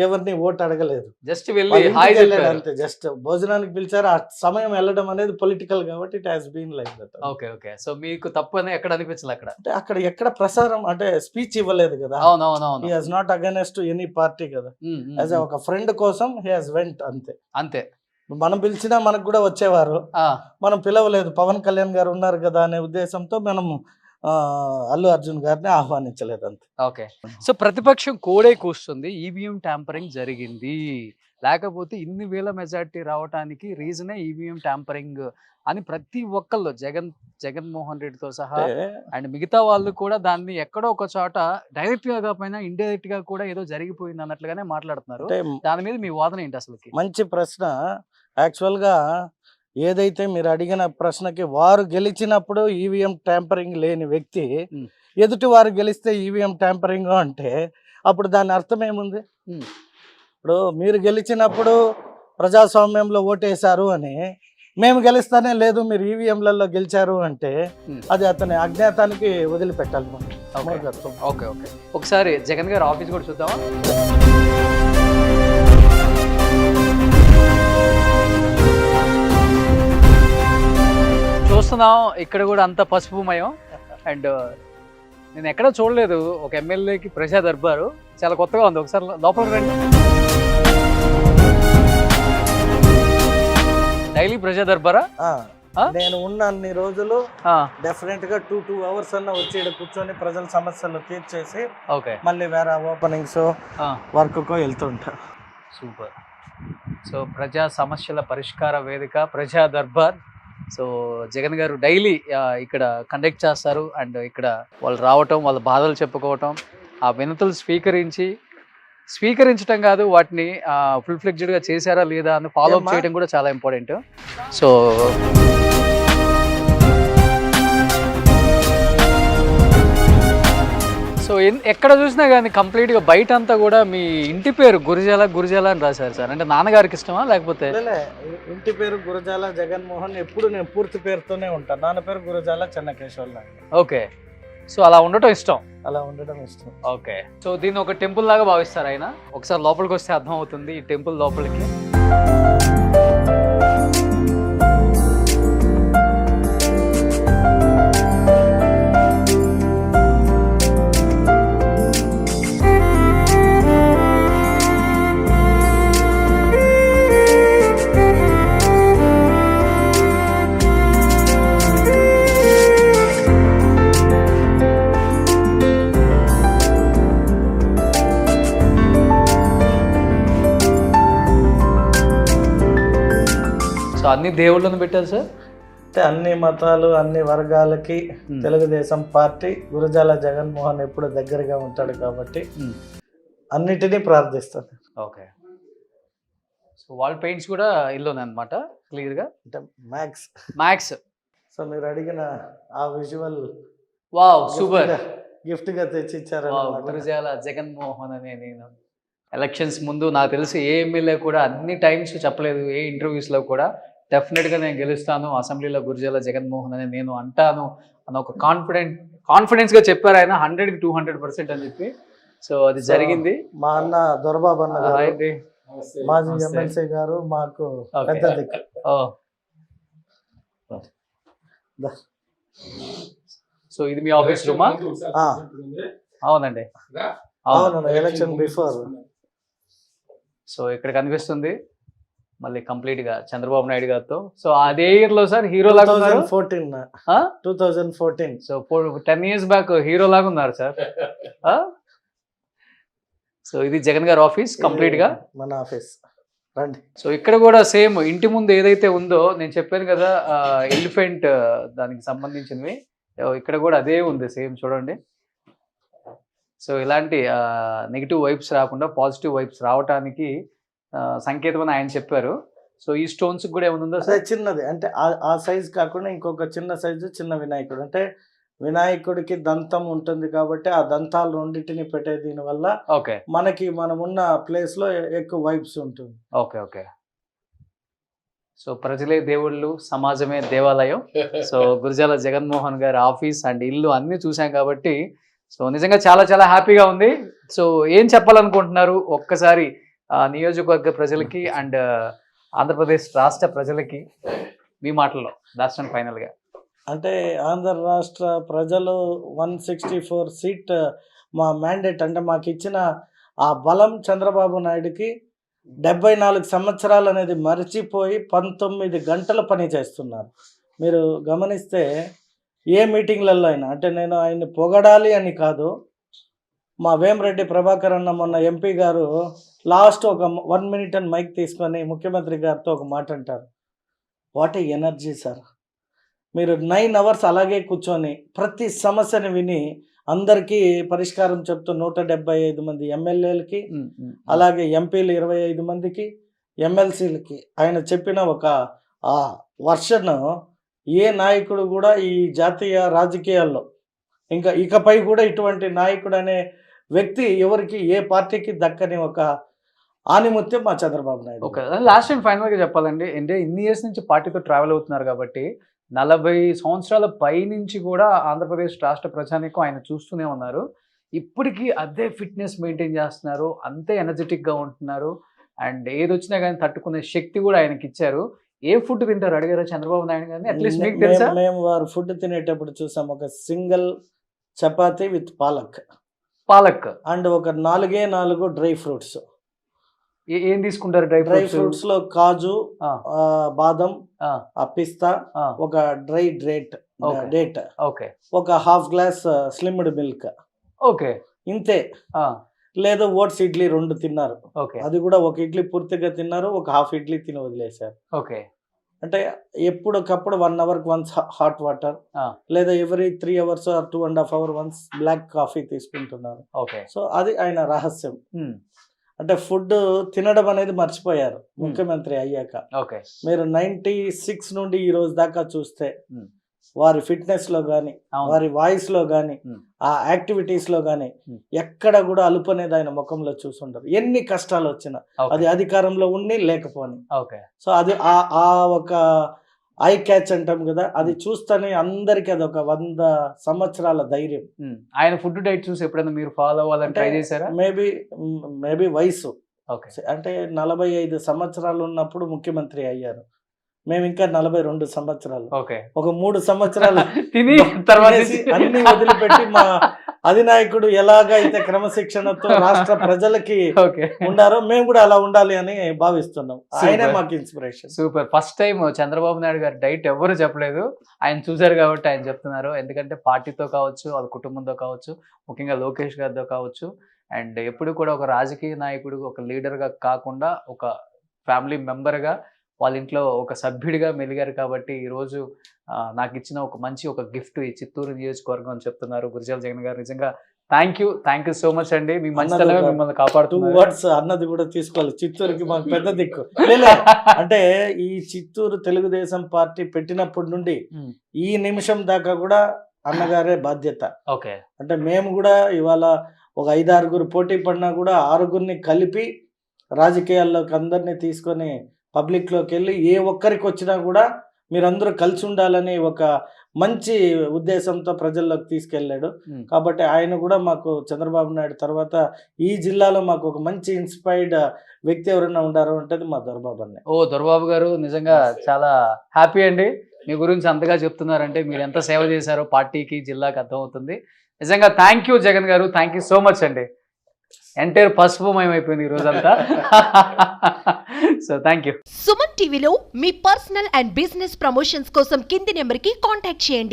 ఎవరిని ఓటు అడగలేదు, జస్ట్ వెళ్ళాడు అంతే. జస్ట్ భోజనానికి పిలిచారు, ఆ సమయం వెళ్ళడం అనేది పొలిటికల్ కాబట్టి it has been like that. Okay. Okay. So మీకు తప్పు అని ఎక్కడ అనిపించలేదు? అక్కడ ఎక్కడ ప్రసారం అంటే స్పీచ్ ఇవ్వలేదు కదా. అవునవును. He has not against any party కదా. యాజ్ ఒక ఫ్రెండ్ కోసం హి హాస్ వెంట్ అంతే. మనం పిలిచినా మనకు కూడా వచ్చేవారు, మనం పిలవలేదు. పవన్ కళ్యాణ్ గారు ఉన్నారు కదా అనే ఉద్దేశంతో మనం అల్లు అర్జున్ గారిని ఆహ్వానించలేదు అంతే. ఓకే. సో ప్రతిపక్షం కోడే కూస్తుంది, ఈవీఎం ట్యాంపరింగ్ జరిగింది, లేకపోతే ఇన్ని వేల మెజార్టీ రావడానికి రీజనే ఈవీఎం ట్యాంపరింగ్ అని ప్రతి ఒక్కళ్ళు జగన్మోహన్ రెడ్డితో సహా అండ్ మిగతా వాళ్ళు కూడా దాన్ని ఎక్కడో ఒక చోట డైరెక్ట్ గా కాకపోయినా ఇండైరెక్ట్ గా కూడా ఏదో జరిగిపోయింది అన్నట్లుగానే మాట్లాడుతున్నారు. దాని మీద మీ వాదన ఏంటి అసలు? మంచి ప్రశ్న. యాక్చువల్ గా ఏదైతే మీరు అడిగిన ప్రశ్నకి, వారు గెలిచినప్పుడు ఈవీఎం ట్యాంపరింగ్ లేని వ్యక్తి ఎదుటి వారు గెలిస్తే ఈవీఎం ట్యాంపరింగ్ అంటే అప్పుడు దాని అర్థం ఏముంది? ఇప్పుడు మీరు గెలిచినప్పుడు ప్రజాస్వామ్యంలో ఓటేశారు అని మేము గెలుస్తానే లేదు మీరు ఈవీఎంలలో గెలిచారు అంటే Hmm. అది అతని అజ్ఞాతానికి వదిలిపెట్టాలి మనం. ఓకే మూర్ఖత్వం. ఓకే ఓకే ఒకసారి జగన్ గారు ఆఫీస్ కూడా చూద్దామా? చూస్తున్నాం ఇక్కడ కూడా అంత పసుపుమయం. అండ్ నేను ఎక్కడ చూడలేదు ఒక ఎమ్మెల్యేకి ప్రజా దర్బారు, చాలా కొత్తగా ఉంది. ఒకసారి లోపలికి రండి. డైలీ ప్రజా దర్బారా? ఆ, నేను ఉన్న అన్ని రోజులు ఆ, డెఫినెట్ గా 2 అవర్స్ అన్న వచ్చి ఈడ కూర్చొని ప్రజల సమస్యలు తీర్చేసి ఓకే మళ్ళీ వేరే ఓపెనింగ్స్ ఆ, వర్క్ కో వెళ్తుంటా. సూపర్. సో ప్రజా సమస్యల పరిష్కార వేదిక ప్రజా దర్బార్. సో జగన్ గారు డైలీ ఇక్కడ కండక్ట్ చేస్తారు. అండ్ ఇక్కడ వాళ్ళు రావటం, వాళ్ళ బాధలు చెప్పుకోవటం, ఆ వినతులు స్వీకరించడం కాదు, వాటిని ఫుల్ ఫ్లెడ్జ్డ్గా చేశారా లేదా అని ఫాలో అప్ ఏమ్మా? చేయడం కూడా చాలా ఇంపార్టెంట్. సో సో ఎక్కడ చూసినా కానీ కంప్లీట్గా బయట అంతా కూడా మీ ఇంటి పేరు గురిజాల అని రాశారు సార్. అంటే నాన్నగారికి ఇష్టమా లేకపోతే? లేలే, ఇంటి పేరు గురజాల జగన్మోహన్. ఎప్పుడు నేను పూర్తి పేరుతోనే ఉంటాను. నాన్న పేరు గురజాల చెన్నకేశ్వర నాయుడు. ఓకే. సో అలా ఉండటం ఇష్టం. అలా ఉండడం ఇష్టం. ఓకే. సో దీన్ని ఒక టెంపుల్ లాగా భావిస్తారు ఆయన. ఒకసారి లోపలికి వస్తే అర్థం అవుతుంది ఈ టెంపుల్ లోపలికి. సో అన్ని దేవుళ్ళను పెట్టారు సార్. అంటే అన్ని మతాలు అన్ని వర్గాలకి తెలుగుదేశం పార్టీ గురజాల జగన్మోహన్ ఎప్పుడు దగ్గరగా ఉంటాడు కాబట్టి అన్నిటినీ ప్రార్థిస్తాను. ఓకే. సో వాల్ పెయింట్స్ కూడా ఇల్లునే అనమాట క్లియర్గా. అంటే మ్యాక్స్. సో మీరు అడిగిన ఆ విజువల్ వావ్ సూపర్. గిఫ్ట్ గా తెచ్చి ఇచ్చారు. గురజాల జగన్మోహన్ అనే నేను ఎలక్షన్స్ ముందు నాకు తెలిసి ఏ ఎమ్మెల్యే కూడా అన్ని టైమ్స్ చెప్పలేదు, ఏ ఇంటర్వ్యూస్లో కూడా డెఫినెట్గా నేను గెలుస్తాను, అసెంబ్లీలో గురజాల జగన్మోహన్ అని నేను అంటాను అని ఒక కాన్ఫిడెన్స్గా చెప్పారు ఆయన. 100కి 200% అని చెప్పి. సో అది జరిగింది. మా అన్న దొరబాబు అన్న గారు, అయితే మాజీ ఎమ్మెల్సీ గారు మాకు పెద్ద దిక్కు. సో ఇది మీ ఆఫీస్ రూమా? అవునండి, అవును, ఎలక్షన్ బిఫోర్. సో ఇక్కడ కనిపిస్తుంది మళ్ళీ కంప్లీట్ గా చంద్రబాబు నాయుడు గారితో. సో అదే ఇయర్ లో సార్ హీరో లాగా 2014. సో 10 years బ్యాక్ హీరో లాగా ఉన్నారు సార్. సో ఇది జగన్ గారి ఆఫీస్ కంప్లీట్ గా మన ఆఫీస్. రండి. సో ఇక్కడ కూడా సేమ్ ఇంటి ముందు ఏదైతే ఉందో నేను చెప్పాను కదా ఎలిఫెంట్ దానికి సంబంధించినవి, ఇక్కడ కూడా అదే ఉంది సేమ్. చూడండి. సో ఇలాంటి నెగిటివ్ వైబ్స్ రాకుండా పాజిటివ్ వైబ్స్ రావటానికి సంకేతం అని ఆయన చెప్పారు. సో ఈ స్టోన్స్ కూడా ఏముందో అదే చిన్నది, అంటే ఆ సైజ్ కాకుండా ఇంకొక చిన్న సైజు చిన్న వినాయకుడు. అంటే వినాయకుడికి దంతం ఉంటుంది కాబట్టి ఆ దంతాలు రెండింటిని పెట్టే దీని వల్ల ఓకే మనకి మనం ఉన్న ప్లేస్ లో ఎక్కువ వైబ్స్ ఉంటుంది. Okay okay. సో ప్రజలే దేవుళ్ళు, సమాజమే దేవాలయం. సో గురజాల జగన్మోహన్ గారి ఆఫీస్ అండ్ ఇల్లు అన్నీ చూసాం కాబట్టి సో నిజంగా చాలా చాలా హ్యాపీగా ఉంది. సో ఏం చెప్పాలనుకుంటున్నారు ఒక్కసారి నియోజకవర్గ ప్రజలకి అండ్ ఆంధ్రప్రదేశ్ రాష్ట్ర ప్రజలకి మీ మాటల్లో లాస్ట్ అండ్ ఫైనల్గా? అంటే ఆంధ్ర రాష్ట్ర ప్రజలు 164 సీట్ మా మ్యాండేట్, అంటే మాకు ఇచ్చిన ఆ బలం చంద్రబాబు నాయుడుకి 74 సంవత్సరాలు అనేది మర్చిపోయి 19 గంటల పని చేస్తున్నారు. మీరు గమనిస్తే ఏ మీటింగ్లలో అయినా, అంటే నేను ఆయన్ని పొగడాలి అని కాదు, మా వేమిరెడ్డి ప్రభాకర్ అన్న మొన్న ఎంపీ గారు లాస్ట్ ఒక 1 minute అని మైక్ తీసుకొని ముఖ్యమంత్రి గారితో ఒక మాట అంటారు. వాట్ ఏ ఎనర్జీ సార్, మీరు 9 hours అలాగే కూర్చొని ప్రతి సమస్యని విని అందరికీ పరిష్కారం చెప్తూ 175 మంది ఎమ్మెల్యేలకి, అలాగే ఎంపీలు 25 మందికి, ఎమ్మెల్సీలకి ఆయన చెప్పిన ఒక వర్షన్ ఏ నాయకుడు కూడా ఈ జాతీయ రాజకీయాల్లో ఇకపై కూడా ఇటువంటి నాయకుడు అనే వ్యక్తి ఎవరికి ఏ పార్టీకి దక్కని ఒక ఆనిముత్యం మా Chandrababu Naidu. Okay, last and final గా చెప్పాలండి, అంటే ఇన్ని ఇయర్స్ నుంచి పార్టీతో ట్రావెల్ అవుతున్నారు కాబట్టి 40 సంవత్సరాల పై నుంచి కూడా ఆంధ్రప్రదేశ్ రాష్ట్ర ప్రజానీకం ఆయన చూస్తూనే ఉన్నారు. ఇప్పటికీ అదే ఫిట్నెస్ మెయింటైన్ చేస్తున్నారు, అంతే ఎనర్జెటిక్ గా ఉంటున్నారు, అండ్ ఏది వచ్చినా కానీ తట్టుకునే శక్తి కూడా ఆయనకి ఇచ్చారు. ఏ ఫుడ్ తింటారు అడిగారా చంద్రబాబు నాయుడు గారిని? అట్లీస్ట్ మీకు తెలుసా? మేము వారు ఫుడ్ తినేటప్పుడు చూసాం, ఒక single chapati with palak palak and ఒక 4 డ్రై ఫ్రూట్స్. ఏం తీసుకుంటారు డ్రై డ్రై ఫ్రూట్స్? ఫ్రూట్స్ లో కాజు, ఆ. బాదం, ఆ. పిస్తా, ఆ. ఒక డ్రై డేట్, ఓకే ఒక హాఫ్ గ్లాస్ స్లిమ్డ్ మిల్క్, ఓకే ఇంతే. లేదు ఓట్స్ ఇడ్లీ 2 తిన్నారు, ఓకే అది కూడా ఒక ఇడ్లీ పూర్తిగా తిన్నారు, ఒక హాఫ్ ఇడ్లీ తిని వదిలేశారు. ఓకే అంటే ఎప్పటికప్పుడు 1 అవర్కి వన్స్ హాట్ వాటర్, ఆ. లేదా every 3 hours or 2.5 hours once black coffee తీసుకుంటున్నారు. ఓకే సో అది ఆయన రహస్యం. అంటే ఫుడ్ తినడం అనేది మర్చిపోయారు ముఖ్యమంత్రి అయ్యాక. ఓకే మీరు 96 నుండి ఈ రోజు దాకా చూస్తే Hmm. వారి ఫిట్నెస్ లో గానీ, వారి వాయిస్ లో గానీ, ఆ యాక్టివిటీస్ లో గానీ ఎక్కడ కూడా అలుపు అనేది ఆయన ముఖంలో చూసుంటారు. ఎన్ని కష్టాలు వచ్చినా, అది అధికారంలో ఉండి లేకపోని. ఓకే సో అది ఆ ఒక ఐ క్యాచ్ అంటాం కదా, అది చూస్తేనే అందరికి అది ఒక 100 సంవత్సరాల ధైర్యం. ఆయన ఫుడ్ డైట్ చూసి ఎప్పుడైనా మీరు ఫాలో అవ్వాలని ట్రై చేశారా? మేబీ వయసు ఓకే అంటే 45 సంవత్సరాలు ఉన్నప్పుడు ముఖ్యమంత్రి అయ్యారు. మేము ఇంకా 42 సంవత్సరాలు, ఓకే ఒక 3 సంవత్సరాలు తిని తర్వాత తినేసి అన్ని వదిలిపెట్టి మా అధినాయకుడు ఎలాగైతే క్రమశిక్షణతో రాష్ట్ర ప్రజలకి ఓకే ఉండారో మేము కూడా అలా ఉండాలి అని భావిస్తున్నాం. ఆయనే మాకు inspiration. Super. First time Chandrababu Naidu గారి డైట్ ఎవరు చెప్పలేదు, ఆయన చూశారు కాబట్టి ఆయన చెప్తున్నారు. ఎందుకంటే పార్టీతో కావచ్చు, వాళ్ళ కుటుంబంతో కావచ్చు, ముఖ్యంగా లోకేష్ గారితో కావచ్చు, అండ్ ఎప్పుడు కూడా ఒక రాజకీయ నాయకుడు, ఒక లీడర్గా కాకుండా ఒక ఫ్యామిలీ మెంబర్గా, వాళ్ళ ఇంట్లో ఒక సభ్యుడిగా మెలిగారు. కాబట్టి ఈరోజు నాకు ఇచ్చిన ఒక మంచి ఒక గిఫ్ట్ ఈ చిత్తూరు నియోజకవర్గం అని చెప్తున్నారు గురజాల జగన్ గారు. నిజంగా థ్యాంక్ యూ సో మచ్ అండి. మీ మంచితనమే మిమ్మల్ని కాపాడుతుంది. 2 words అన్నది కూడా తీసుకోవాలి. చిత్తూరుకి మాకు పెద్ద దిక్కు. అంటే ఈ చిత్తూరు తెలుగుదేశం పార్టీ పెట్టినప్పటి నుండి ఈ నిమిషం దాకా కూడా అన్నగారే బాధ్యత. ఓకే అంటే మేము కూడా ఇవాళ ఒక 5-6 పోటీ పడినా కూడా 6 కలిపి రాజకీయాల్లోకి అందరినీ తీసుకొని పబ్లిక్లోకి వెళ్ళి ఏ ఒక్కరికి వచ్చినా కూడా మీరందరూ కలిసి ఉండాలని ఒక మంచి ఉద్దేశంతో ప్రజల్లోకి తీసుకెళ్ళాడు. కాబట్టి ఆయన కూడా మాకు చంద్రబాబు నాయుడు తర్వాత ఈ జిల్లాలో మాకు ఒక మంచి ఇన్స్పైర్డ్ వ్యక్తి ఎవరైనా ఉండారు అంటే మా దొరబాబు అన్న. ఓ దొరబాబు గారు, నిజంగా చాలా హ్యాపీ అండి. మీ గురించి అంతగా చెప్తున్నారంటే మీరు ఎంత సేవ చేశారో పార్టీకి, జిల్లాకి అర్థమవుతుంది. నిజంగా థ్యాంక్ యూ జగన్ గారు, థ్యాంక్ యూ సో మచ్ అండి. ఎంటైర్ పసుపుమయం అయిపోయింది ఈ రోజంతా. So thank you. సుమన్ టీవీలో మీ పర్సనల్ అండ్ బిజినెస్ ప్రమోషన్స్ కోసం కింది నెంబర్కి కాంటాక్ట్ చేయండి.